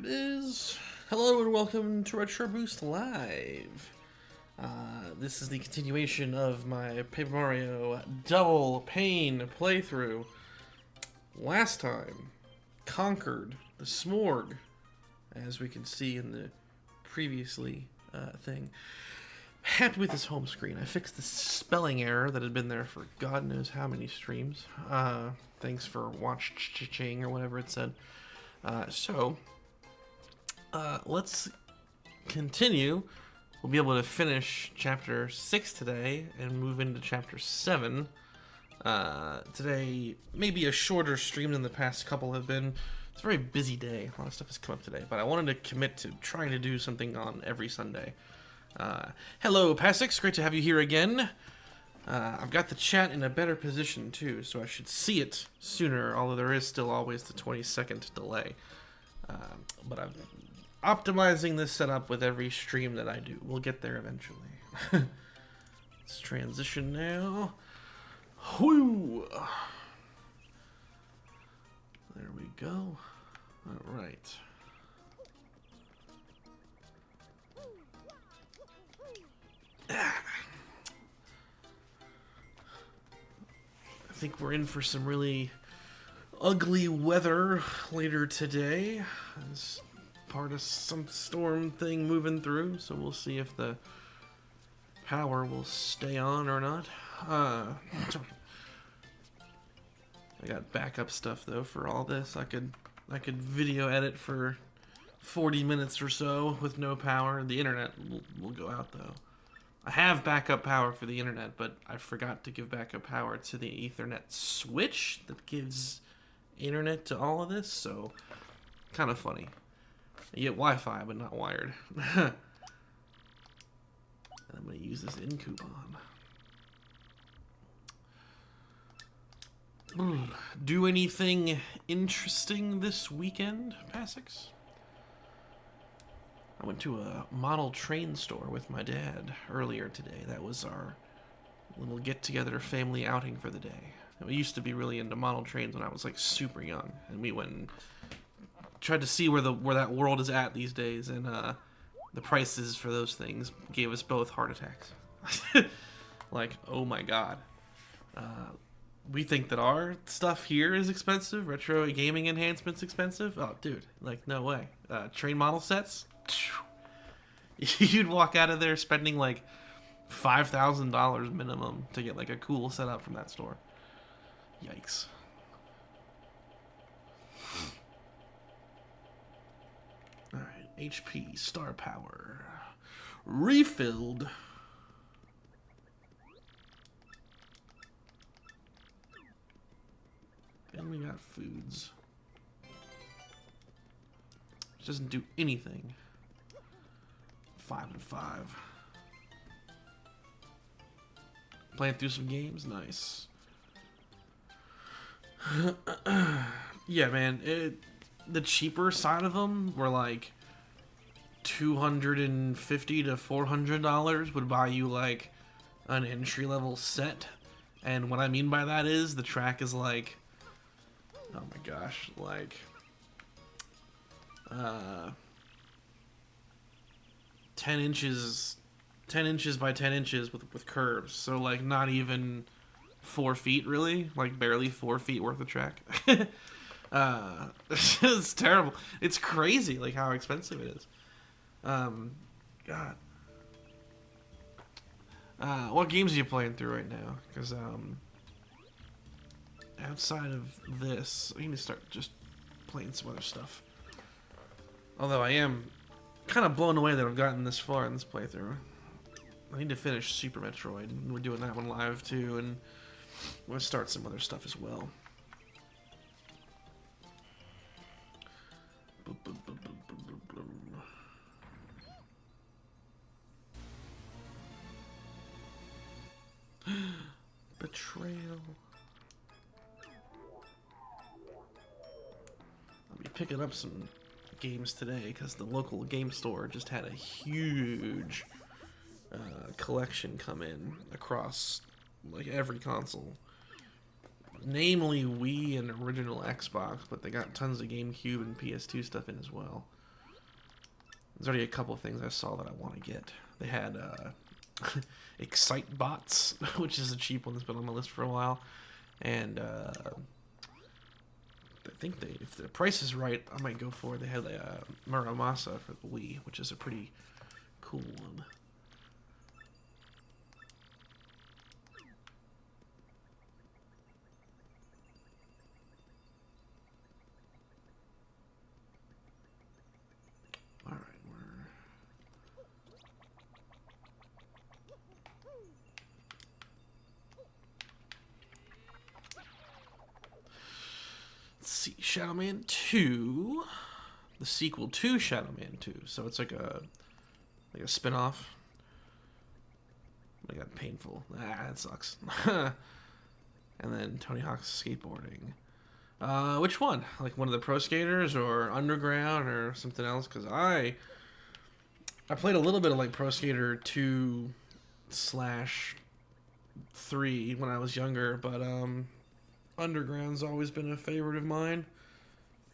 it is. Hello and welcome to Retro Boost Live. This is the continuation of my Paper Mario Double Pain playthrough. Last time, conquered the Smorg, as we can see in the previously thing. Happy with this home screen. I fixed the spelling error that had been there for God knows how many streams. Thanks for watching or whatever it said. Let's continue. We'll be able to finish chapter 6 today and move into chapter 7. Today, maybe a shorter stream than the past couple have been. It's a very busy day. A lot of stuff has come up today, but I wanted to commit to trying to do something on every Sunday. Hello, Passix. Great to have you here again. I've got the chat in a better position, too, so I should see it sooner, although there is still always the 20-second delay. But I'm optimizing this setup with every stream that I do. We'll get there eventually. Let's transition now. Whoo! There we go. All right. I think we're in for some really ugly weather later today. As part of some storm thing moving through, so we'll see if the power will stay on or not. I got backup stuff though for all this. I could video edit for 40 minutes or so with no power. The internet will go out though. I have backup power for the internet, but I forgot to give backup power to the Ethernet switch that gives internet to all of this, so kind of funny. You get Wi-Fi, but not wired. And I'm going to use this in coupon. Do anything interesting this weekend, Passix? I went to a model train store with my dad earlier today. That was our little get-together family outing for the day. We used to be really into model trains when I was like super young, and we went and tried to see where that world is at these days, and the prices for those things gave us both heart attacks. Like, oh my god. We think that our stuff here is expensive. Retro gaming enhancements expensive. Oh, dude, like no way. Train model sets. You'd walk out of there spending like $5,000 minimum to get like a cool setup from that store. Yikes. Alright, HP, star power. Refilled. And we got foods. Which doesn't do anything. 5 and 5. Playing through some games, nice. Yeah, man, the cheaper side of them were like $250 to $400 would buy you like an entry-level set. And what I mean by that is the track is like, oh my gosh, like 10 inches by 10 inches with curves, so like not even 4 feet really, like barely 4 feet worth of track. It's terrible. It's crazy like how expensive it is. God. What games are you playing through right now? Because outside of this, I need to start just playing some other stuff. Although I am kind of blown away that I've gotten this far in this playthrough. I need to finish Super Metroid, and we're doing that one live too, and we'll start some other stuff as well. Betrayal. I'll be picking up some games today because the local game store just had a huge collection come in across like every console. namely Wii and original Xbox, but they got tons of GameCube and PS2 stuff in as well. There's already a couple of things I saw that I want to get. They had Excite Bots, which is a cheap one that's been on my list for a while. And I think if the price is right, I might go for it. They had Muramasa for the Wii, which is a pretty cool one. See, Shadow Man 2, the sequel to Shadow Man 2, so it's like a spin-off. I got painful. That sucks. And then Tony Hawk's Skateboarding. Which one? Like one of the Pro Skaters or Underground or something else? Because I played a little bit of like Pro Skater 2/3 when I was younger, but Underground's always been a favorite of mine.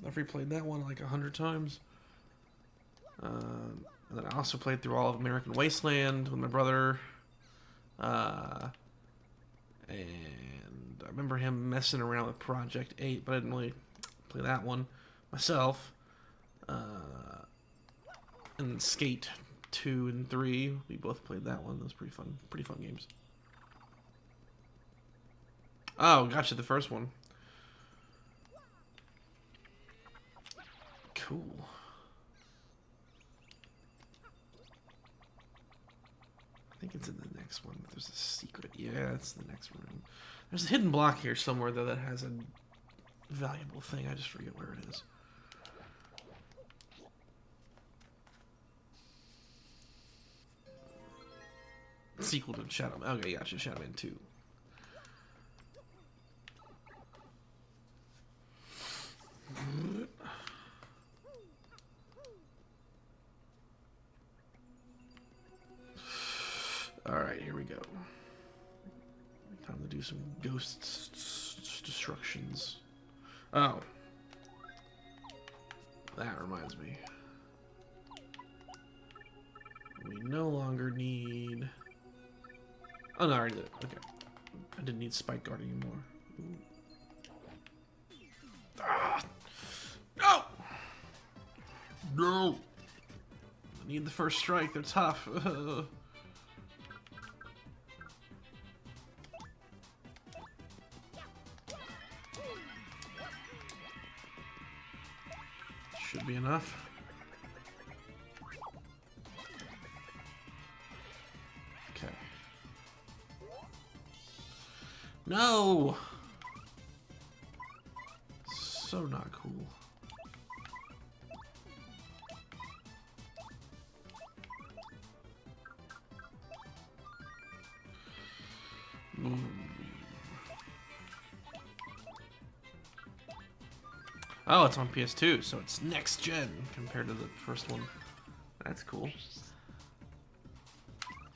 I've replayed that one like 100 times. And then I also played through all of American Wasteland with my brother. And I remember him messing around with Project 8, but I didn't really play that one myself. And Skate 2 and 3, we both played that one. That was pretty fun games. Oh, gotcha, the first one. Cool. I think it's in the next one. There's a secret. Yeah, it's the next room. There's a hidden block here somewhere, though, that has a valuable thing. I just forget where it is. Sequel to Shadow Man. Okay, gotcha, Shadow Man 2. Alright, here we go. Time to do some ghost destructions. Oh. That reminds me. We no longer need... Oh, no, I already did it. Okay. I didn't need Spike Guard anymore. Ooh. Ah! No! No! I need the first strike. They're tough. Should be enough. Okay. No! So not cool. Oh, it's on PS2, so it's next gen compared to the first one. That's cool.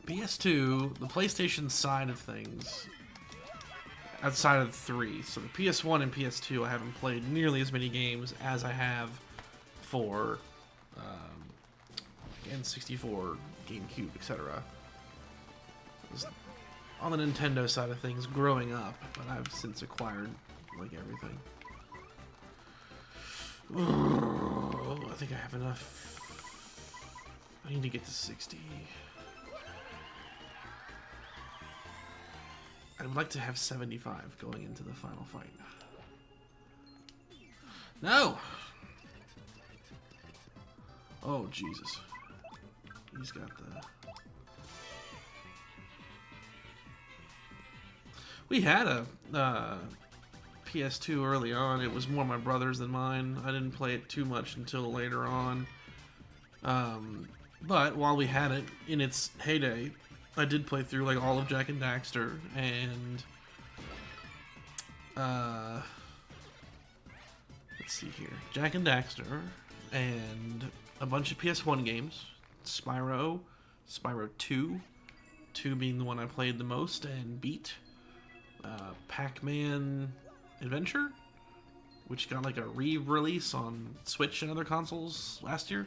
PS2, the PlayStation side of things, outside of 3. So the PS1 and PS2, I haven't played nearly as many games as I have for N64, GameCube, etc. On the Nintendo side of things, growing up, but I've since acquired like everything. Oh, I think I have enough. I need to get to 60. I would like to have 75 going into the final fight. No! Oh, Jesus. He's got the... We had a PS2 early on. It was more my brother's than mine. I didn't play it too much until later on. But while we had it in its heyday, I did play through like all of Jak and Daxter and let's see here, Jak and Daxter and a bunch of PS1 games, Spyro 2 being the one I played the most and beat, Pac-Man Adventure, which got like a re-release on Switch and other consoles last year,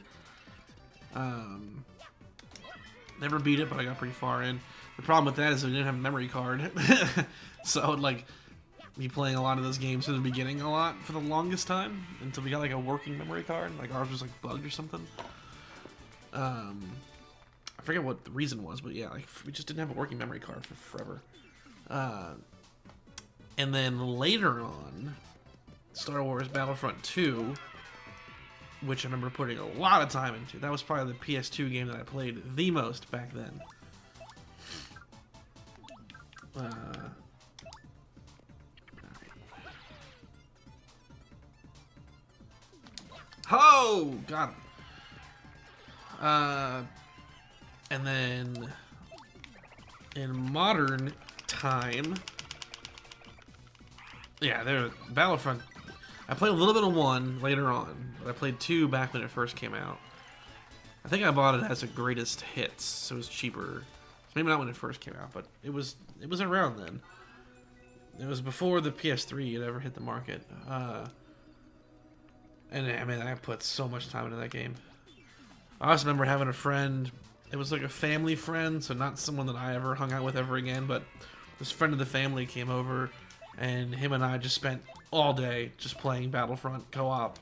Never beat it, but I got pretty far in. The problem with that is I didn't have a memory card. So I would like be playing a lot of those games from the beginning a lot for the longest time until we got like a working memory card. Like ours was like bugged or something. I forget what the reason was, but yeah, like we just didn't have a working memory card for forever. And then later on, Star Wars Battlefront 2, which I remember putting a lot of time into. That was probably the PS2 game that I played the most back then. Oh, got him. And then in modern time, yeah, there Battlefront. I played a little bit of 1 later on, but I played 2 back when it first came out. I think I bought it as a greatest hits, so it was cheaper. Maybe not when it first came out, but it was around then. It was before the PS3 had ever hit the market. And I mean, I put so much time into that game. I also remember having a friend. It was like a family friend, so not someone that I ever hung out with ever again, but this friend of the family came over, and him and I just spent all day just playing Battlefront co-op,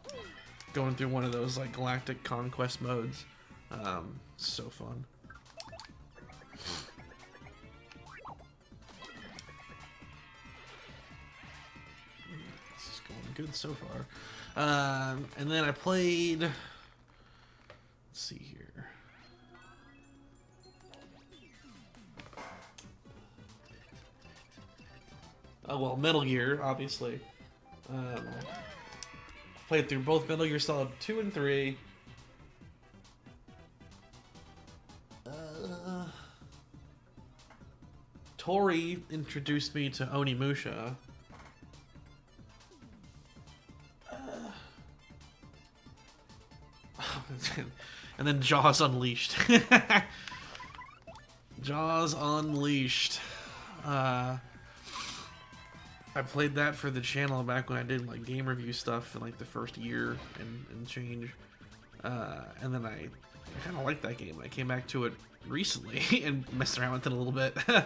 going through one of those like galactic conquest modes. So fun. This is going good so far. And then I played. Let's see here. Oh well, Metal Gear, obviously. Played through both Metal Gear Solid 2 and 3. Tori introduced me to Onimusha. And then Jaws Unleashed. Jaws Unleashed. I played that for the channel back when I did like game review stuff in like the first year and change. And then I kind of liked that game. I came back to it recently and messed around with it a little bit. Oh,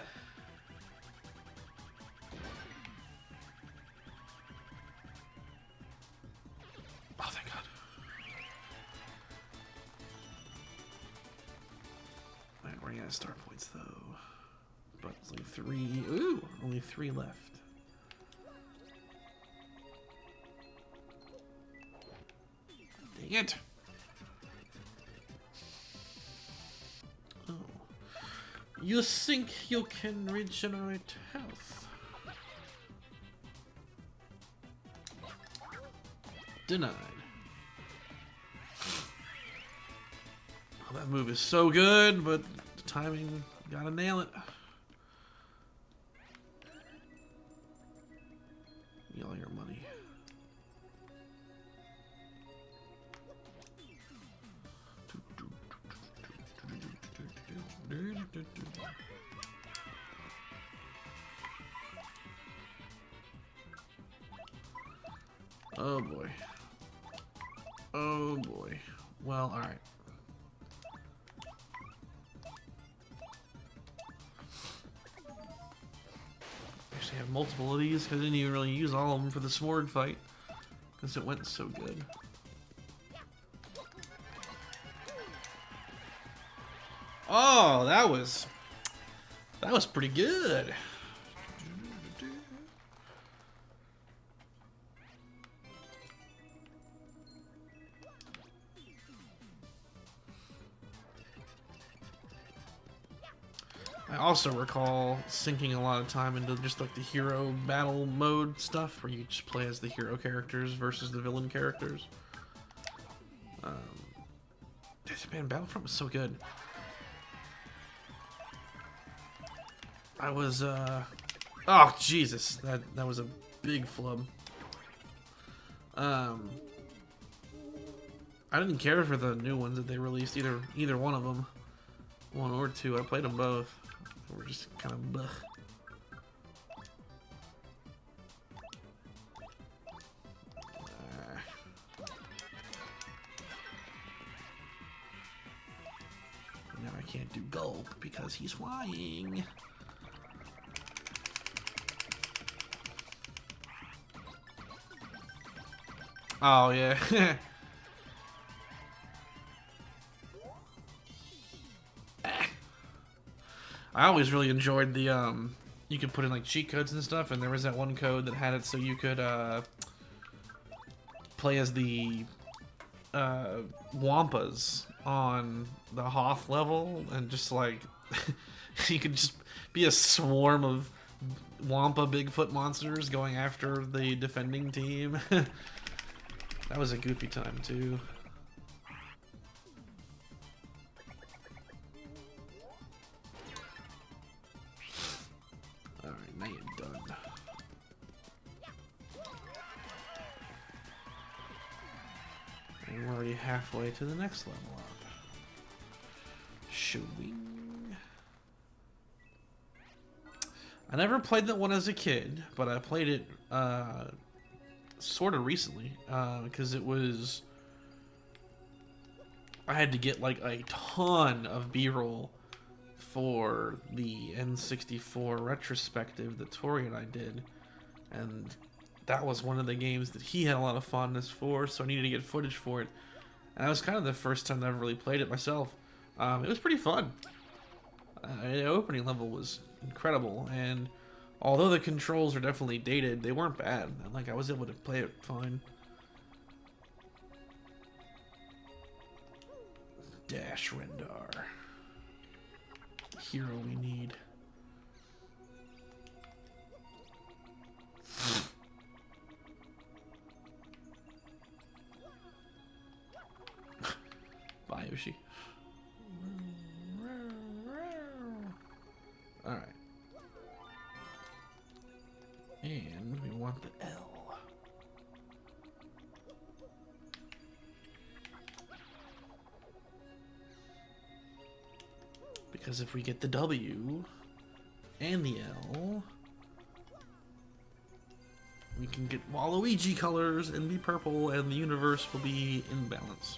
thank God. Alright, running out of star points though. But it's only 3. Ooh, only 3 left. Dang it. Oh. You think you can regenerate health? Denied. Oh, that move is so good, but the timing, gotta nail it. Give me all your money. Oh boy. Oh boy. Well, alright. Actually, I have multiple of these because I didn't even really use all of them for the Smorg fight because it went so good. Oh, that was pretty good. I also recall sinking a lot of time into just like the hero battle mode stuff where you just play as the hero characters versus the villain characters. Man, Battlefront was so good. I was, oh, Jesus. That was a big flub. I didn't care for the new ones that they released, either one of them. 1 or 2. I played them both. We're just kind of blech. can't do gulp because he's flying. Oh, yeah. I always really enjoyed the, you could put in like cheat codes and stuff, and there was that one code that had it so you could, play as the, Wampas on the Hoth level, and just like, you could just be a swarm of Wampa Bigfoot monsters going after the defending team. That was a goofy time, too. Alright, now you're done. And we're already halfway to the next level up. Shooing. I never played that one as a kid, but I played it, sort of recently, because it was... I had to get like a ton of B-roll for the N64 retrospective that Tori and I did, and that was one of the games that he had a lot of fondness for, so I needed to get footage for it. And that was kind of the first time I ever really played it myself. It was pretty fun. The opening level was incredible, and although the controls are definitely dated, they weren't bad. Like, I was able to play it fine. Dash Rendar. Hero we need. Bye, Yoshi. Alright. And we want the L. Because if we get the W and the L, we can get Waluigi colors and be purple, and the universe will be in balance.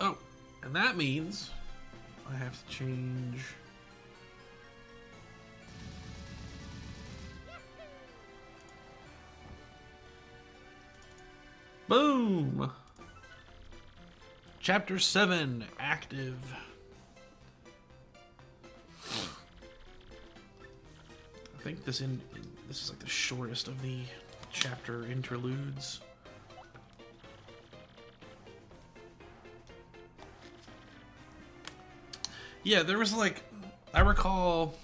Oh, and that means I have to change... Boom! Chapter 7, active. I think this is like the shortest of the chapter interludes. Yeah, there was like, I recall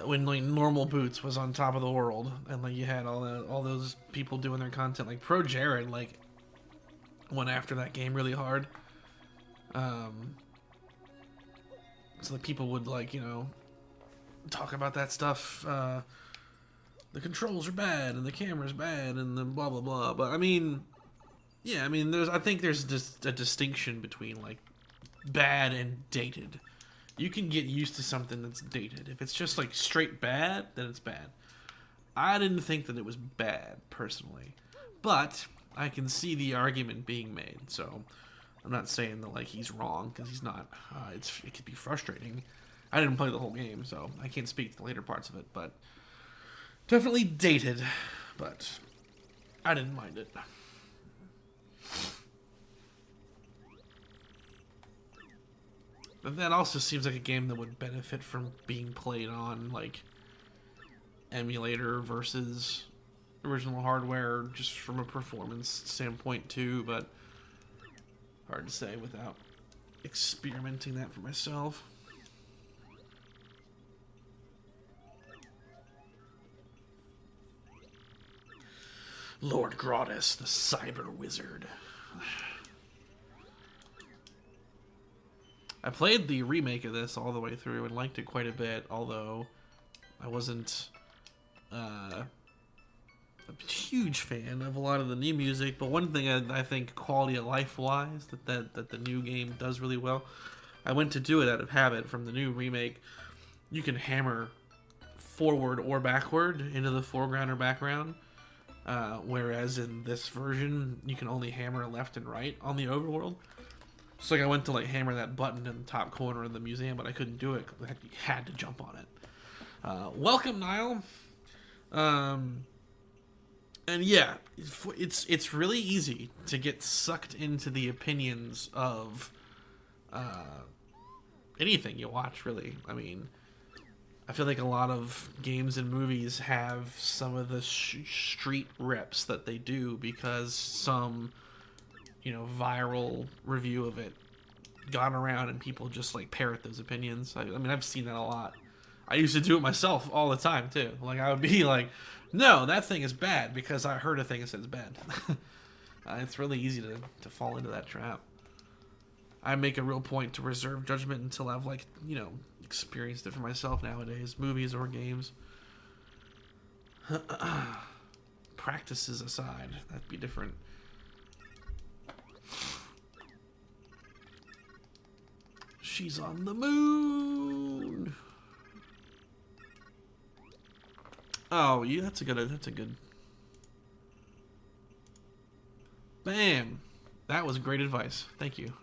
when like Normal Boots was on top of the world, and like you had all those people doing their content, like Pro Jared, like went after that game really hard. So that people would, like, you know, talk about that stuff. The controls are bad and the camera's bad and the blah blah blah. But I mean, yeah, I mean, I think there's just a distinction between like bad and dated. You can get used to something that's dated. If it's just like straight bad, then it's bad. I didn't think that it was bad personally, but I can see the argument being made, so I'm not saying that like he's wrong, because he's not. It could be frustrating. I didn't play the whole game, so I can't speak to the later parts of it, but definitely dated, but I didn't mind it. But that also seems like a game that would benefit from being played on like emulator versus original hardware, just from a performance standpoint too, but hard to say without experimenting that for myself. Lord Gratis, the Cyber Wizard. I played the remake of this all the way through and liked it quite a bit, although I wasn't a huge fan of a lot of the new music. But one thing I think quality of life wise that the new game does really well, I went to do it out of habit from the new remake. You can hammer forward or backward into the foreground or background. Whereas in this version, you can only hammer left and right on the overworld. So like I went to like hammer that button in the top corner of the museum, but I couldn't do it because I had to jump on it. Welcome, Niall. And yeah, it's really easy to get sucked into the opinions of anything you watch, really. I mean, I feel like a lot of games and movies have some of the street reps that they do because some, viral review of it got around and people just like parrot those opinions. I mean, I've seen that a lot. I used to do it myself all the time too. Like I would be like, no, that thing is bad because I heard a thing that says bad. It's really easy to fall into that trap. I make a real point to reserve judgment until I've experienced it for myself nowadays, movies or games. Practices aside, that'd be different. She's on the moon. Oh, yeah, that's a good. Bam. That was great advice. Thank you.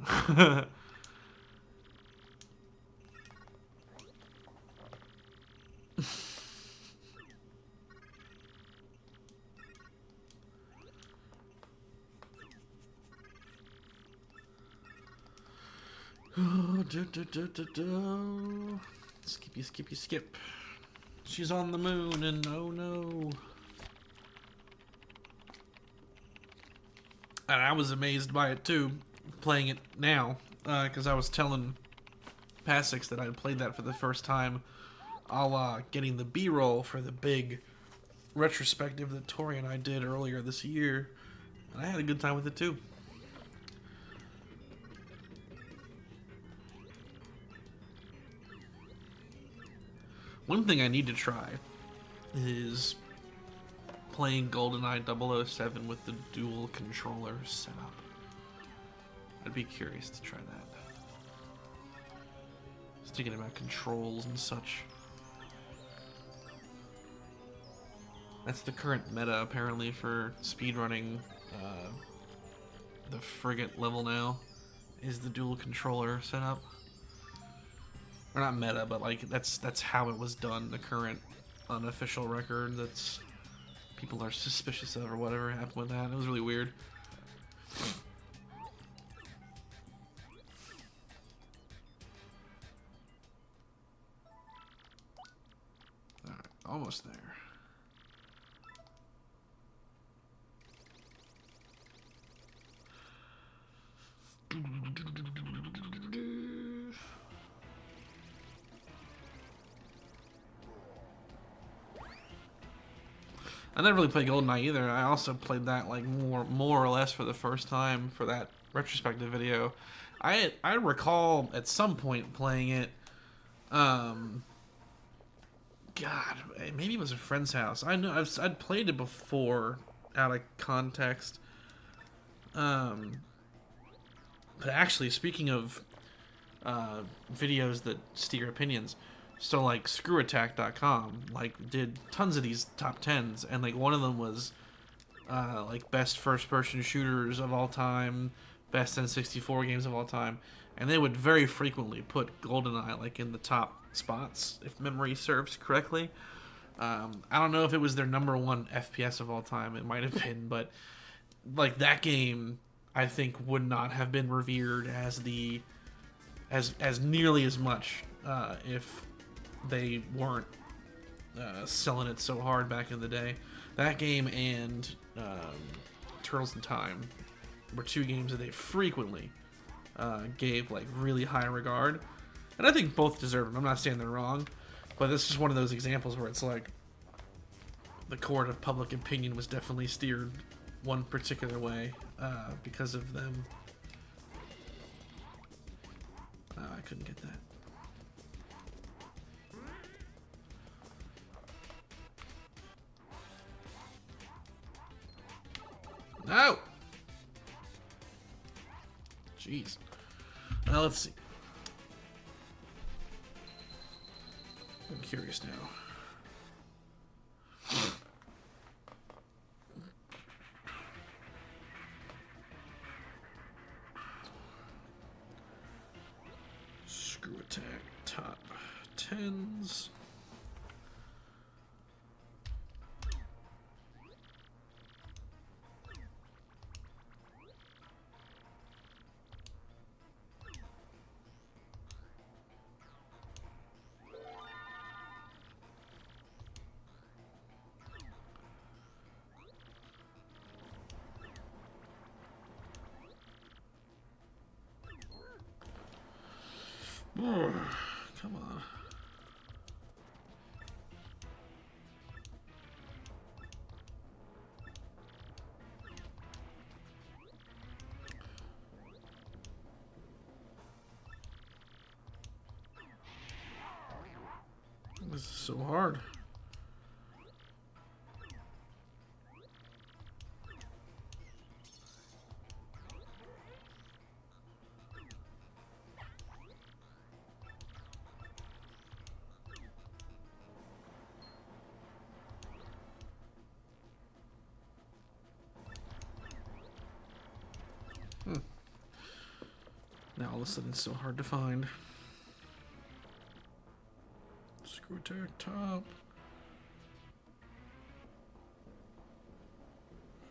Skip. She's on the moon and oh no. And I was amazed by it too, playing it now, because I was telling Passix that I had played that for the first time, a la getting the B-roll for the big retrospective that Tori and I did earlier this year, and I had a good time with it too. One thing I need to try is playing GoldenEye 007 with the dual controller setup. I'd be curious to try that. Just thinking about controls and such. That's the current meta apparently for speedrunning the frigate level now, is the dual controller setup. Or not meta, but like that's how it was done. The current unofficial record that's people are suspicious of, or whatever happened with that. It was really weird. Alright, almost there. I never really played GoldenEye either. I also played that like more or less for the first time for that retrospective video. I recall at some point playing it. God, maybe it was a friend's house. I know I'd played it before out of context. But actually, speaking of videos that steer opinions. So like screwattack.com like did tons of these top 10s, and like one of them was like best first person shooters of all time, best N64 games of all time, and they would very frequently put GoldenEye like in the top spots if memory serves correctly. I don't know if it was their #1 FPS of all time, it might have been, but like that game I think would not have been revered as as nearly as much if they weren't selling it so hard back in the day. That game and Turtles in Time were two games that they frequently gave like really high regard, and I think both deserve them. I'm not saying they're wrong, but this is one of those examples where it's like the court of public opinion was definitely steered one particular way because of them. I couldn't get that. No! Jeez. Now let's see. I'm curious now. Attack top 10s. Come on. This is so hard. Now all of a sudden it's so hard to find. Screw attack top.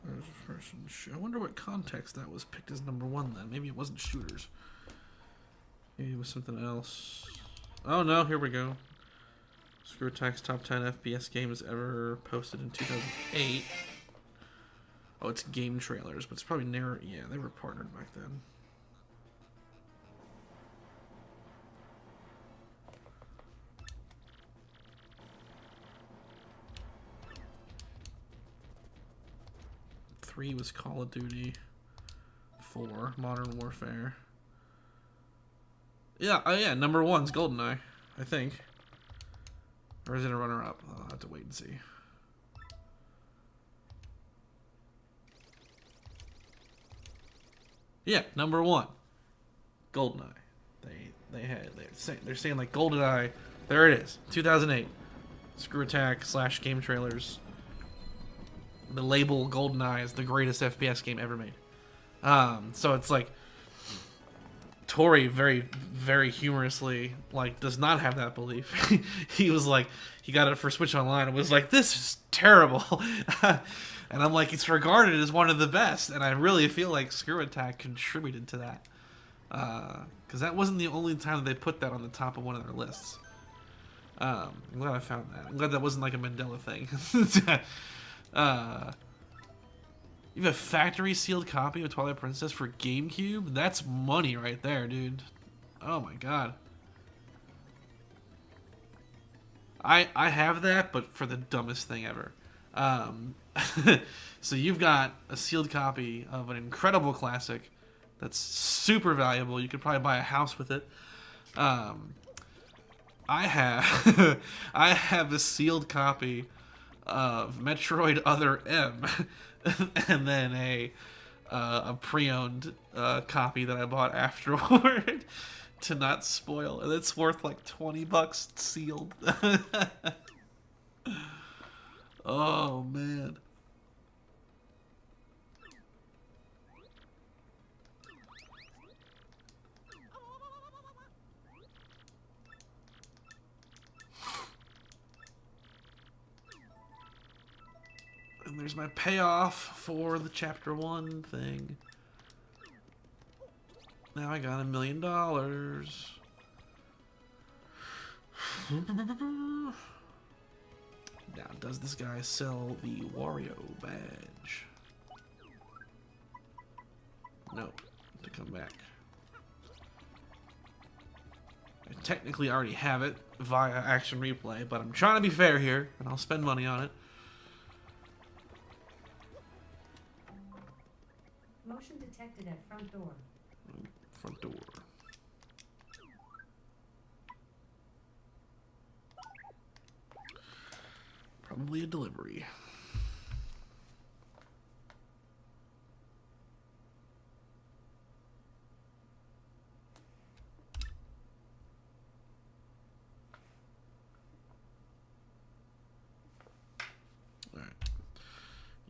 There's a person. I wonder what context that was picked as number 1 then. Maybe it wasn't shooters. Maybe it was something else. Oh no, here we go. Screw attack's top 10 FPS games ever posted in 2008. Oh, it's game trailers, but it's probably narrow. Yeah, they were partnered back then. Three was Call of Duty. 4, Modern Warfare. Yeah, oh yeah, number 1's GoldenEye, I think. Or is it a runner-up? I'll have to wait and see. Yeah, number 1, GoldenEye. They're saying like GoldenEye. There it is, 2008. Screw attack / game trailers. The label GoldenEye is the greatest FPS game ever made. So it's like Tori very, very humorously like does not have that belief. He was like, he got it for Switch Online and was like, this is terrible. And I'm like, it's regarded as one of the best, and I really feel like Screw Attack contributed to that, because that wasn't the only time that they put that on the top of one of their lists. I'm glad I found that. I'm glad that wasn't like a Mandela thing. You have a factory sealed copy of Twilight Princess for GameCube? That's money right there, dude. Oh my god. I have that, but for the dumbest thing ever. So you've got a sealed copy of an incredible classic that's super valuable. You could probably buy a house with it. I have I have a sealed copy of Metroid Other M, and then a pre-owned copy that I bought afterward to not spoil, and it's worth like $20 sealed. Oh man. And there's my payoff for the Chapter 1 thing. Now I got $1 million. Now, does this guy sell the Wario badge? No, to come back. I technically already have it via Action Replay, but I'm trying to be fair here, and I'll spend money on it. Motion detected at front door. Front door. Probably a delivery. All right.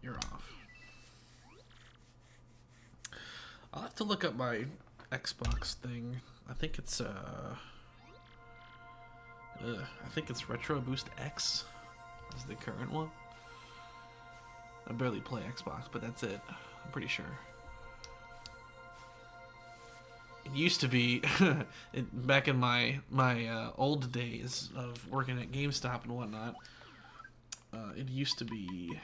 You're off. I'll have to look up my Xbox thing. I think it's I think it's Retro Boost X is the current one. I barely play Xbox, but that's it. I'm pretty sure. It used to be, back in my old days of working at GameStop and whatnot, it used to be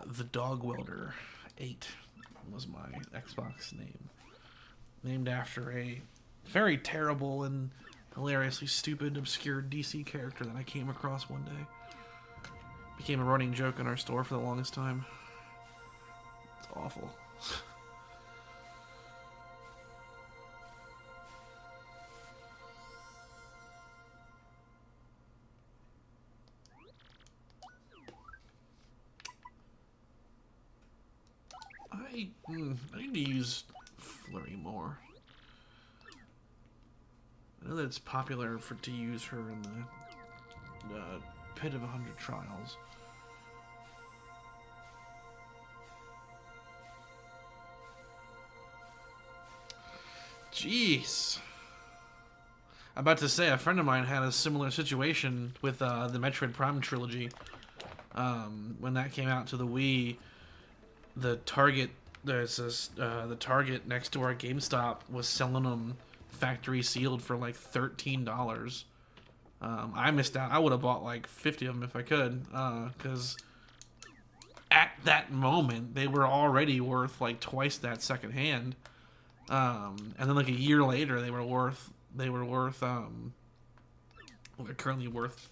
the Dog Welder 8 was my Xbox name. Named after a very terrible and hilariously stupid, obscure DC character that I came across one day. Became a running joke in our store for the longest time. It's awful. I need to use Flurry more. I know that it's popular to use her in the Pit of 100 Trials. Jeez. I'm about to say, a friend of mine had a similar situation with the Metroid Prime trilogy. When that came out to the Wii, the Target next to our GameStop was selling them factory sealed for like $13. I missed out. I would have bought like 50 of them if I could, because at that moment they were already worth like twice that secondhand. And then like a year later they were worth well, they're currently worth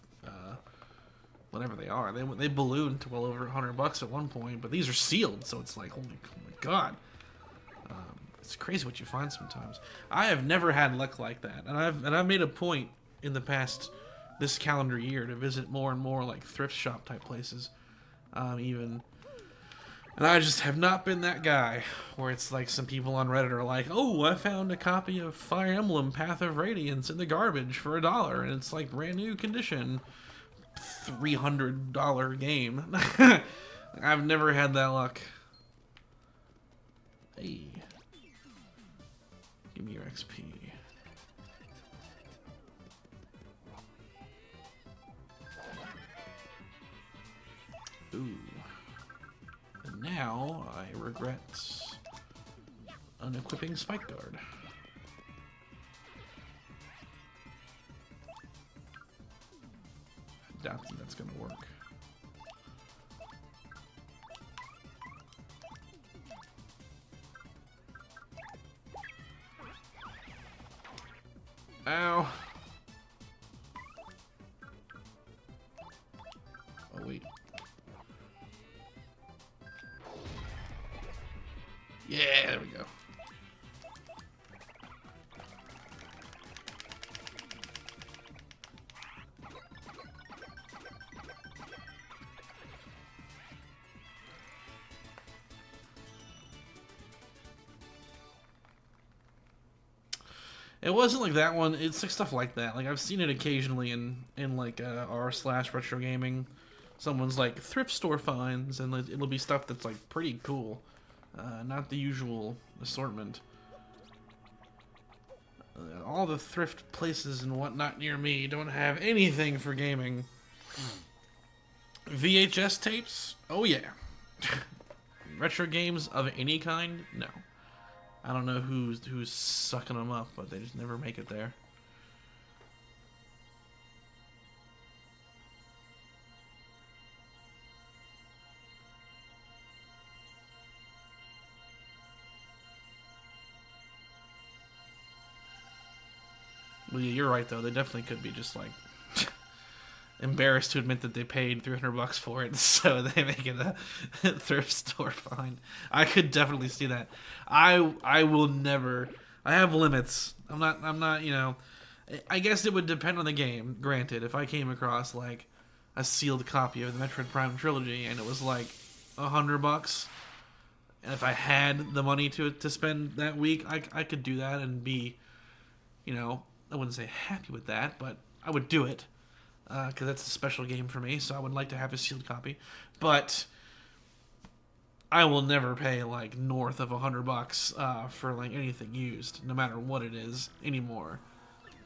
whatever they are. They ballooned to well over $100 at one point, but these are sealed, so it's like, oh my god. It's crazy what you find sometimes. I have never had luck like that, and I've made a point in the past this calendar year to visit more and more like thrift shop type places, even. And I just have not been that guy where it's like some people on Reddit are like, oh, I found a copy of Fire Emblem Path of Radiance in the garbage for $1, and it's like brand new condition, $300 game. I've never had that luck. Hey, give me your XP. Ooh. And now I regret unequipping Spike Guard. I doubt that's gonna work. Ow. Oh, wait. Yeah, there we go. It wasn't like that one. It's like stuff like that. Like I've seen it occasionally in like r/retro gaming. Someone's like thrift store finds, and like, it'll be stuff that's like pretty cool. Not the usual assortment. All the thrift places and whatnot near me don't have anything for gaming. VHS tapes? Oh yeah. Retro games of any kind? No. I don't know who's sucking them up, but they just never make it there. Well, yeah, you're right though. They definitely could be just like embarrassed to admit that they paid $300 for it, so they make it a thrift store find. I could definitely see that. I will never. I have limits. I'm not. You know. I guess it would depend on the game. Granted, if I came across like a sealed copy of the Metroid Prime trilogy and it was like $100, and if I had the money to spend that week, I could do that and be, you know, I wouldn't say happy with that, but I would do it. Because that's a special game for me, so I would like to have a sealed copy. But I will never pay like north of $100 for like anything used, no matter what it is anymore.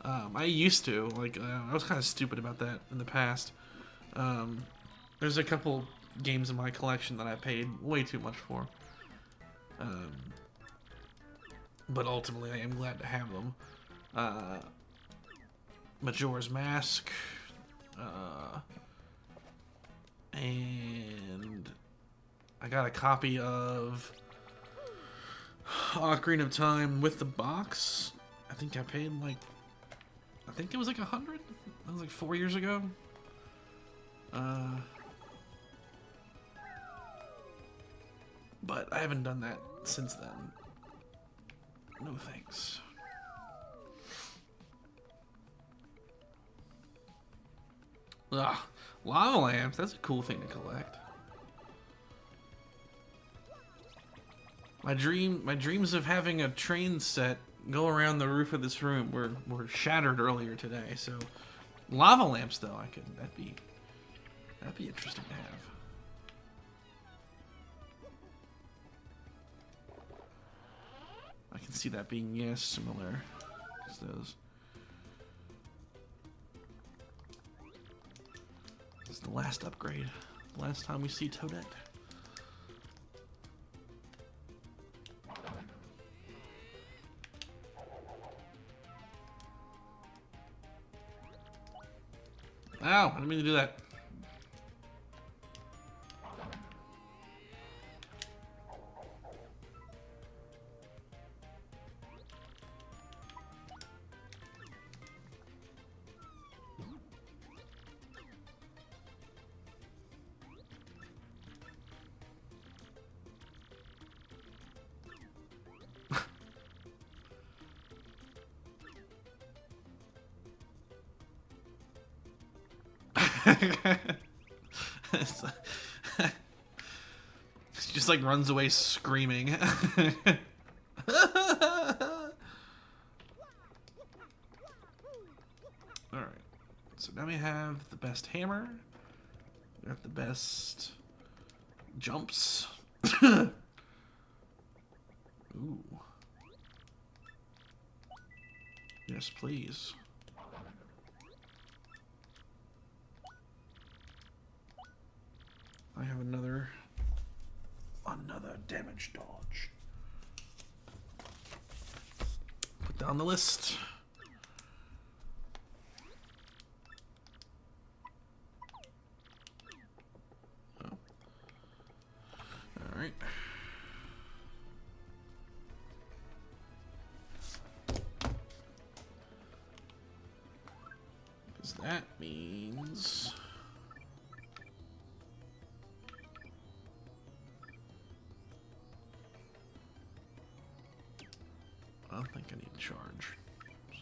I used to. Like, I was kind of stupid about that in the past. There's a couple games in my collection that I paid way too much for. But ultimately, I am glad to have them. Majora's Mask. And I got a copy of Ocarina of Time with the box. I think I paid like, I think it was like $100. That was like 4 years ago. But I haven't done that since then. No thanks. Ugh, lava lamps. That's a cool thing to collect. My dreams of having a train set go around the roof of this room were shattered earlier today. So, lava lamps though, that'd be interesting to have. I can see that being, yes, similar to those. This is the last upgrade. The last time we see Toadette. Ow, I didn't mean to do that. She just like runs away screaming. Alright. So now we have the best hammer. We have the best jumps. Ooh. Yes, please. I have another damage dodge. Put down the list. Oh. All right. Because that means I don't think I need to charge. So.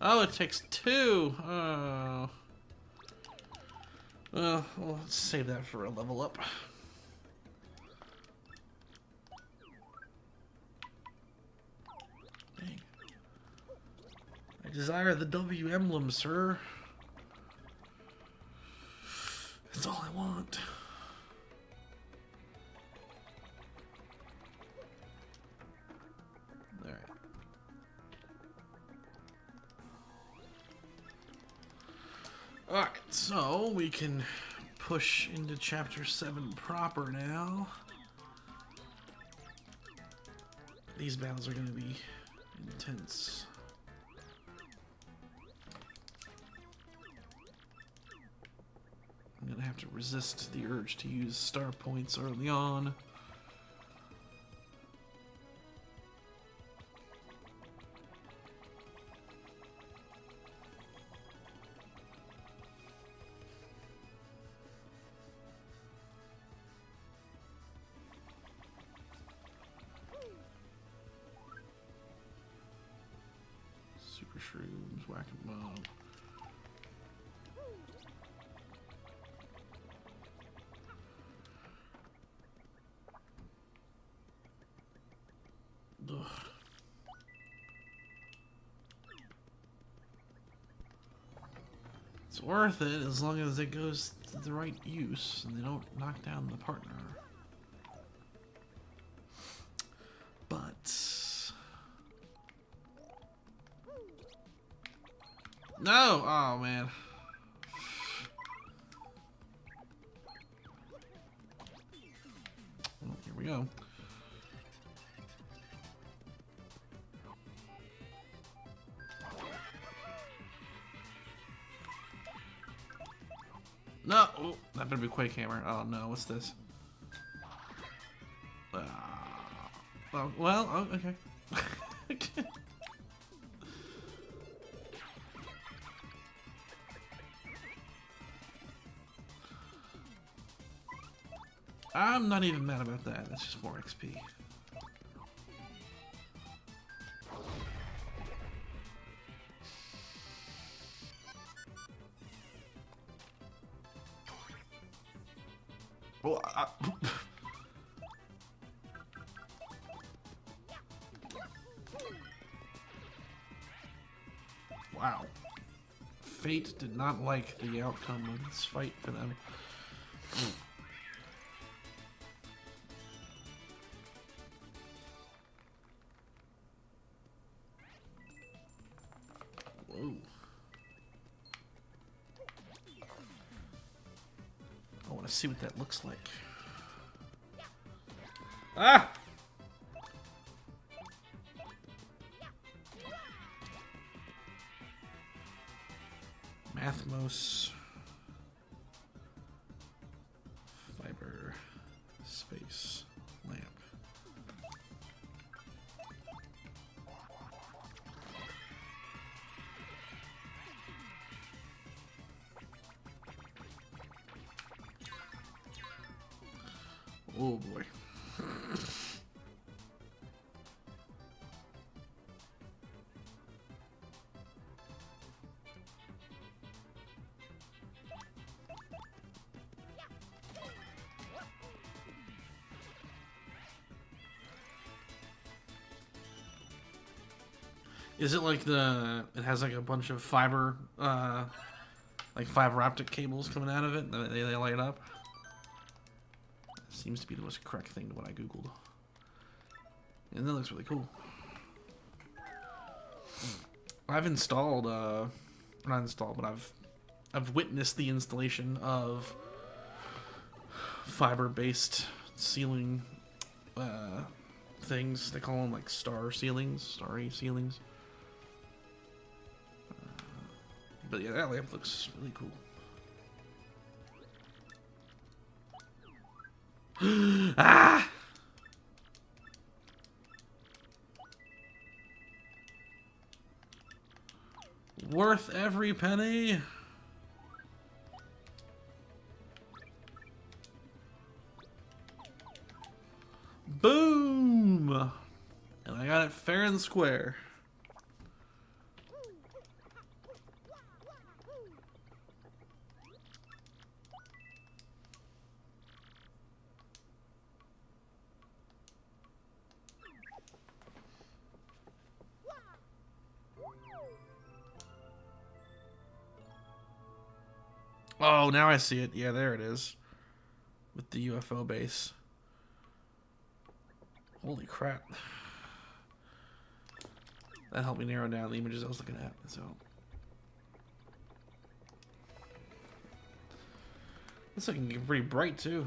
Oh, it takes 2. Oh. Well, let's save that for a level up. Dang. I desire the W emblem, sir. That's all I want. Alright, so we can push into Chapter 7 proper now. These battles are going to be intense. I'm going to have to resist the urge to use star points early on. Super shrooms, whack 'em up. Ugh. It's worth it as long as it goes to the right use and they don't knock down the partner. But No! Oh, man. Well, here we go. No! Oh, that better be Quake Hammer. Oh, no. What's this? Oh, well, oh, okay. I'm not even mad about that. That's just more XP. Well, wow. Fate did not like the outcome of this fight for them. Whoa. I want to see what that looks like. Ah! Mathmos. Fiber. Space. Lamp. Oh boy. Is it like it has like a bunch of fiber, like fiber optic cables coming out of it? They light up? Seems to be the most correct thing to what I googled. And that looks really cool. I've installed, not installed, but I've witnessed the installation of fiber-based ceiling things. They call them like starry ceilings. But yeah, that lamp looks really cool. Ah! Worth every penny. Boom! And I got it fair and square. Oh, now I see it. Yeah, there it is. With the UFO base. Holy crap. That helped me narrow down the images I was looking at. So, looks like it can get pretty bright too.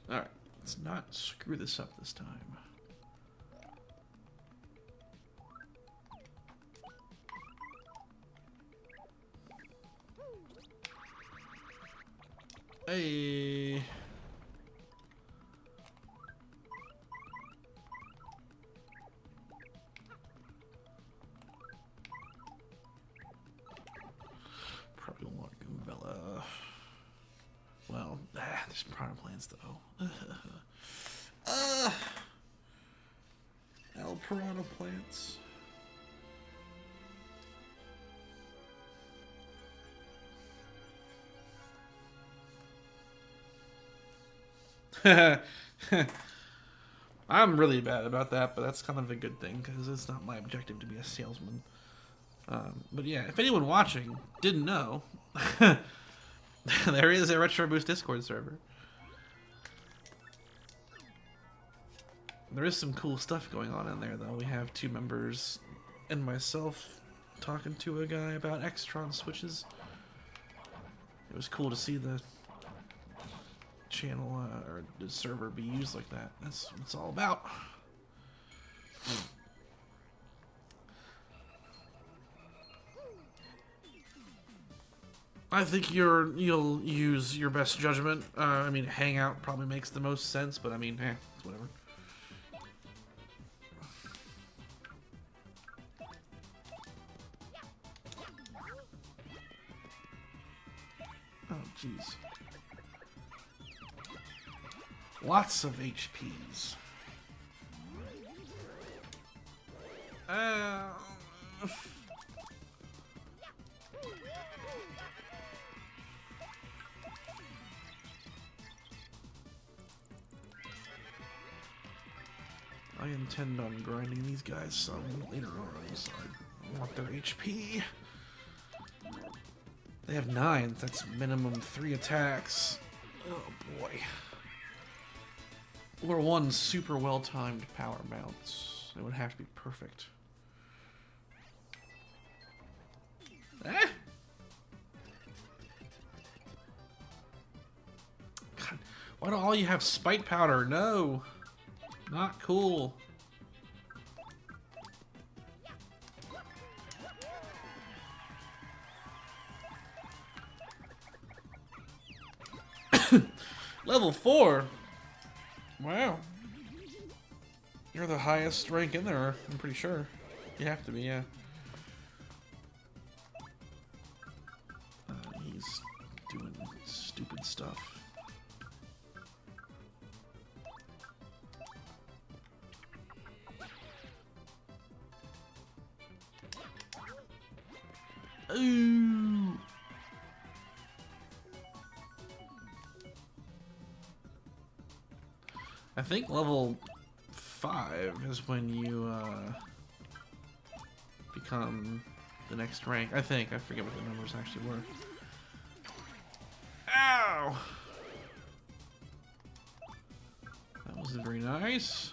Alright, let's not screw this up this time. Hey. Probably don't want Goombella. Well, there's piranha plants though. El piranha plants. I'm really bad about that, but that's kind of a good thing because it's not my objective to be a salesman. But yeah, if anyone watching didn't know, There is a Retro Boost Discord server. There is some cool stuff going on in there, though. We have 2 members and myself talking to a guy about Extron switches. It was cool to see the channel or the server be used like that. That's what it's all about. I think you'll use your best judgment. I mean, Hangout probably makes the most sense, but I mean, it's whatever. Oh, jeez. Lots of HPs. I intend on grinding these guys some later on, so I want their HP. They have 9, that's minimum 3 attacks. Oh boy. Or 1 super well-timed power bounce. It would have to be perfect. Eh? God, why do all you have spite powder? No! Not cool. Level 4? Wow. You're the highest rank in there, I'm pretty sure. You have to be, yeah. He's doing stupid stuff. Ooh. I think level 5 is when you become the next rank. I think. I forget what the numbers actually were. Ow! That wasn't very nice.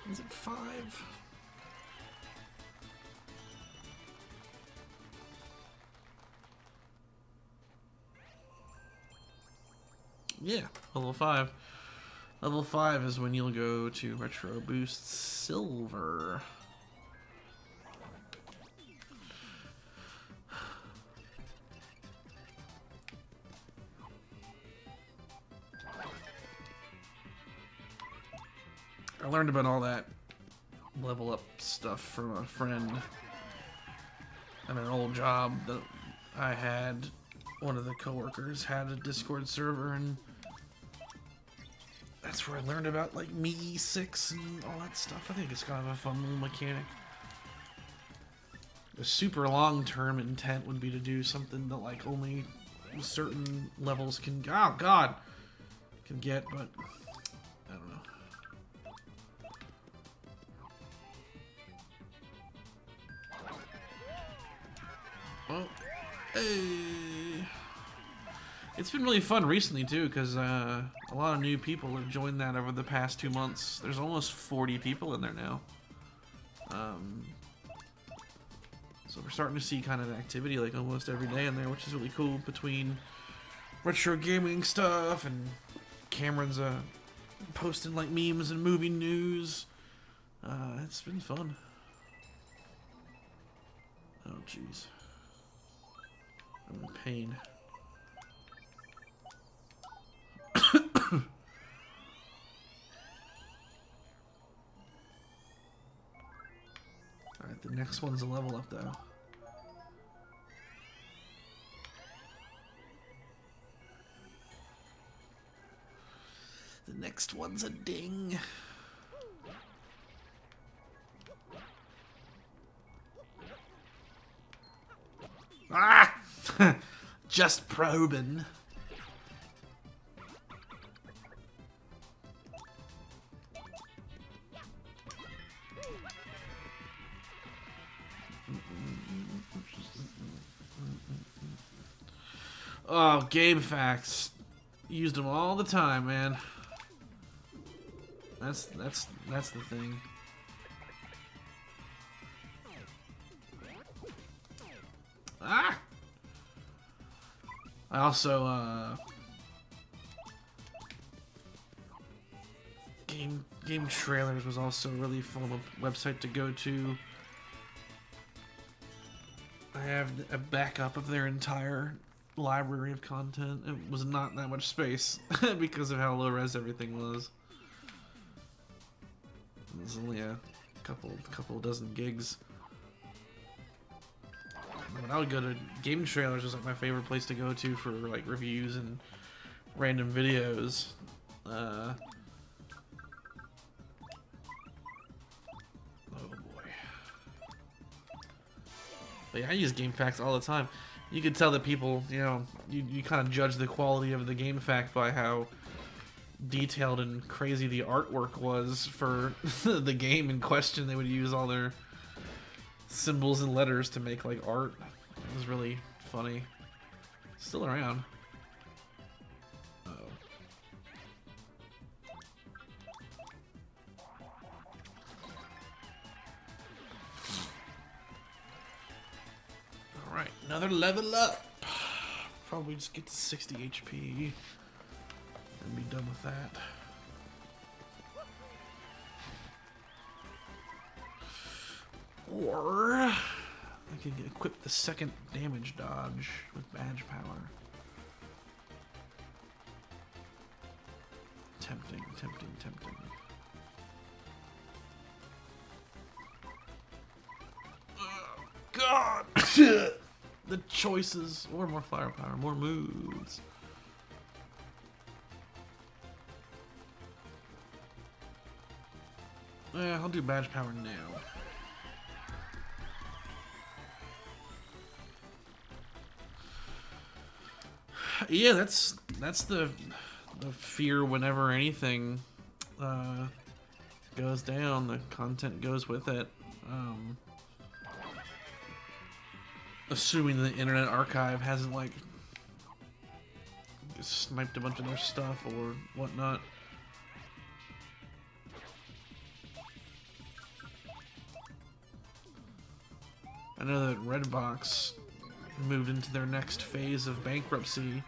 Is it 5? Yeah, level 5. Level 5 is when you'll go to Retro Boost Silver. I learned about all that level up stuff from a friend at an old job that I had. One of the coworkers had a Discord server, and that's where I learned about like Me 6 and all that stuff. I think it's kind of a fun little mechanic. The super long-term intent would be to do something that like only certain levels can, oh god, can get, but I don't know. Well, hey. It's been really fun recently too, because a lot of new people have joined that over the past 2 months. There's almost 40 people in there now. So we're starting to see kind of activity like almost every day in there, which is really cool, between retro gaming stuff and Cameron's posting like memes and movie news. It's been fun. Oh jeez. I'm in pain. Alright, the next one's a level up though. The next one's a ding. Ah! Just probing. Oh, game facts. Used them all the time, man. That's the thing. Ah! I also game trailers was also a really fun website to go to. I have a backup of their entire library of content. It was not that much space because of how low res everything was. It was only a couple dozen gigs. When I would go to game trailers, was like my favorite place to go to for like reviews and random videos. Oh boy. But yeah, I use game facts all the time. You could tell that people, you know, you kind of judge the quality of the game fact by how detailed and crazy the artwork was for the game in question. They would use all their symbols and letters to make like art. It was really funny. Still around. Uh-oh. Alright, another level up. Probably just get to 60 HP and be done with that. Or I can equip the second damage dodge with badge power. Tempting, tempting, tempting. Oh, God! The choices. Or more firepower, more moves. Yeah, I'll do badge power now. Yeah, that's the fear whenever anything goes down, the content goes with it. Assuming the Internet Archive hasn't like sniped a bunch of their stuff or whatnot. I know that Redbox moved into their next phase of bankruptcy,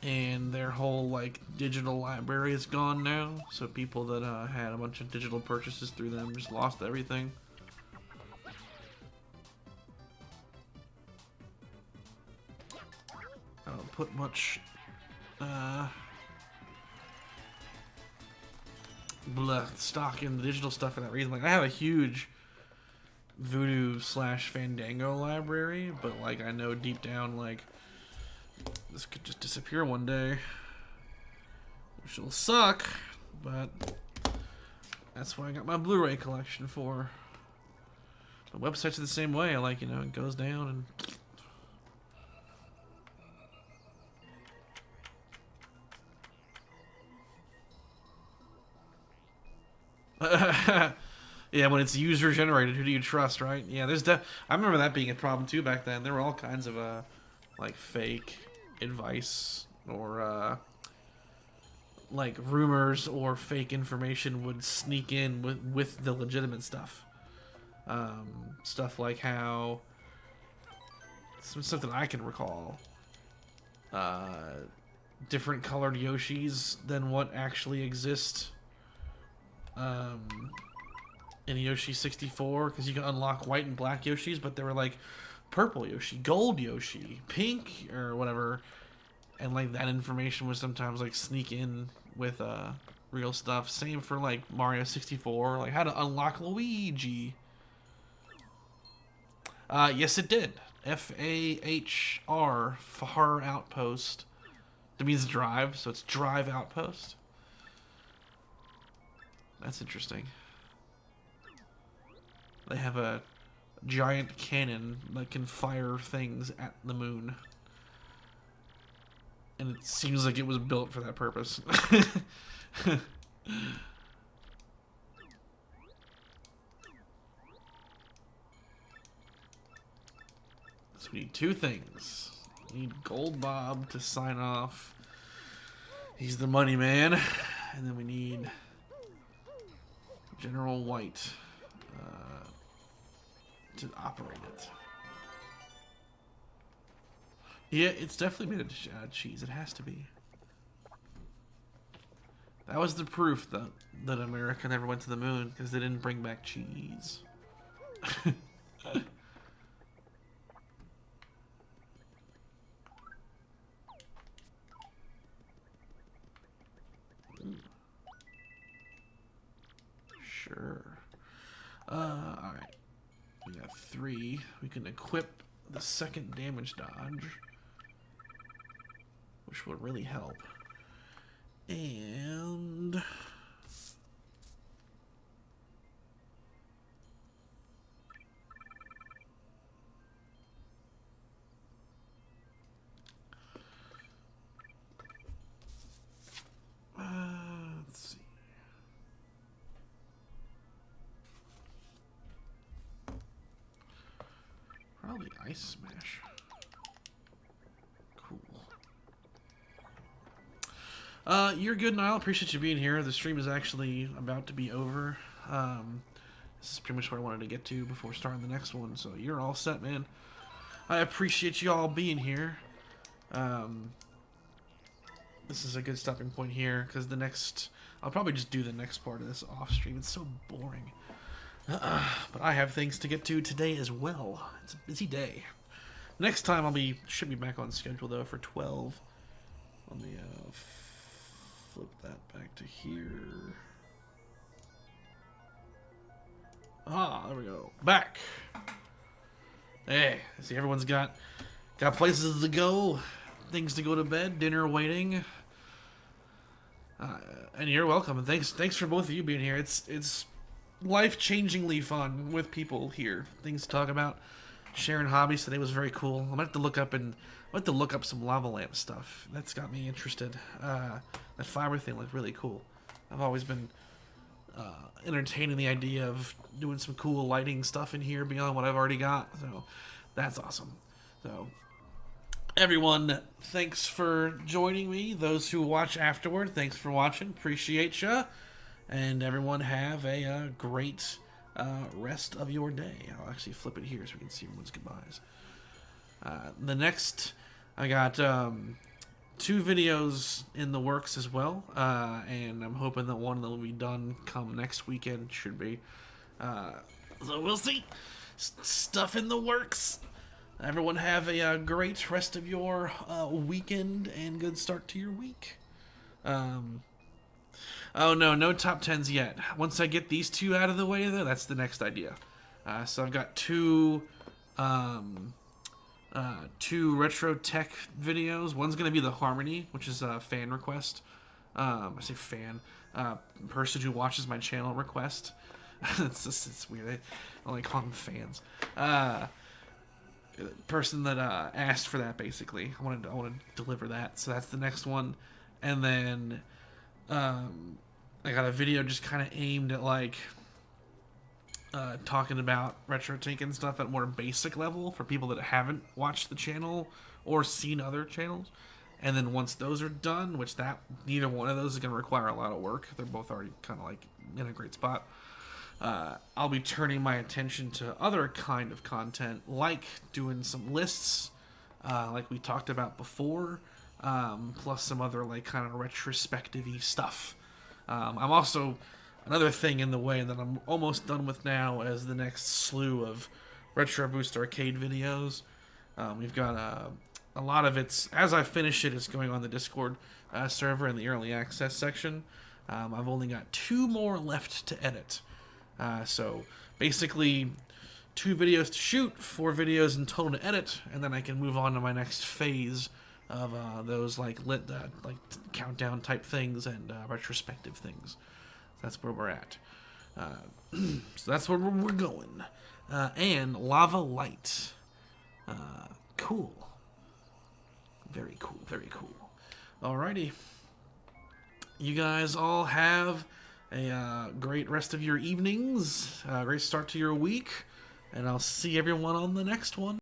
and their whole like digital library is gone now. So people that had a bunch of digital purchases through them just lost everything. I don't put much stock in the digital stuff for that reason. Like I have a huge Voodoo/Fandango library, but like I know deep down like this could just disappear one day, which will suck, but that's what I got my Blu-ray collection for. The websites are the same way. Like, you know, it goes down and yeah, when it's user generated, who do you trust, right? Yeah, I remember that being a problem too back then. There were all kinds of like fake advice or like rumors or fake information would sneak in with the legitimate stuff. Stuff like how something I can recall. Different colored Yoshis than what actually exist. In Yoshi 64, because you can unlock white and black Yoshis, but they were like purple Yoshi, gold Yoshi, pink, or whatever, and like that information would sometimes like sneak in with real stuff. Same for like Mario 64, like how to unlock Luigi. Yes, it did. FAHR, Far Outpost. That means drive, so it's Drive Outpost. That's interesting. They have a giant cannon that can fire things at the moon. And it seems like it was built for that purpose. So we need two things. We need Gold Bob to sign off. He's the money man. And then we need General White to operate it. Yeah, it's definitely made out of cheese. It has to be. That was the proof that America never went to the moon, because they didn't bring back cheese. Sure. Alright. We got 3. We can equip the second damage dodge, which would really help. And let's see. Probably Ice Smash. Cool. You're good, Niall. Appreciate you being here. The stream is actually about to be over. This is pretty much where I wanted to get to before starting the next one. So you're all set, man. I appreciate you all being here. This is a good stopping point here, because the next... I'll probably just do the next part of this off stream. It's so boring. But I have things to get to today as well. It's a busy day. Next time should be back on schedule though for 12. Let me flip that back to here. Ah, there we go. Back. Hey, see, everyone's got places to go, things to go to bed, dinner waiting. And you're welcome. And thanks for both of you being here. It's life-changingly fun with people here. Things to talk about. Sharing hobbies today was very cool. I'm gonna have to look up some lava lamp stuff. That's got me interested. That fiber thing looked really cool. I've always been entertaining the idea of doing some cool lighting stuff in here beyond what I've already got. So that's awesome. So everyone, thanks for joining me. Those who watch afterward, thanks for watching. Appreciate ya. And everyone have a great rest of your day. I'll actually flip it here so we can see everyone's goodbyes. The next, I got 2 videos in the works as well, and I'm hoping that one that will be done come next weekend. Should be. So we'll see. Stuff in the works. Everyone have a great rest of your weekend and good start to your week. Oh no top 10s yet. Once I get these 2 out of the way though, that's the next idea. So I've got 2 RetroTINK videos. One's gonna be the Harmony, which is a fan request. I say fan, person who watches my channel request. It's weird. I only call them fans. Person that asked for that, basically. I want to deliver that. So that's the next one, and then I got a video just kind of aimed at like talking about RetroTINK and stuff at more basic level for people that haven't watched the channel or seen other channels. And then once those are done, which neither one of those is going to require a lot of work. They're both already kind of like in a great spot. I'll be turning my attention to other kind of content, like doing some lists, like we talked about before, plus some other like kind of retrospective-y stuff. I'm also, another thing in the way that I'm almost done with now as the next slew of Retro Boost Arcade videos. We've got a lot of it's, as I finish it, it's going on the Discord server in the early access section. I've only got 2 more left to edit. So basically 2 videos to shoot, 4 videos in total to edit, and then I can move on to my next phase of those like countdown type things and retrospective things. That's where we're at. So that's where we're going. And Lava Light. Cool. Very cool, very cool. Alrighty. You guys all have a great rest of your evenings, great start to your week, and I'll see everyone on the next one.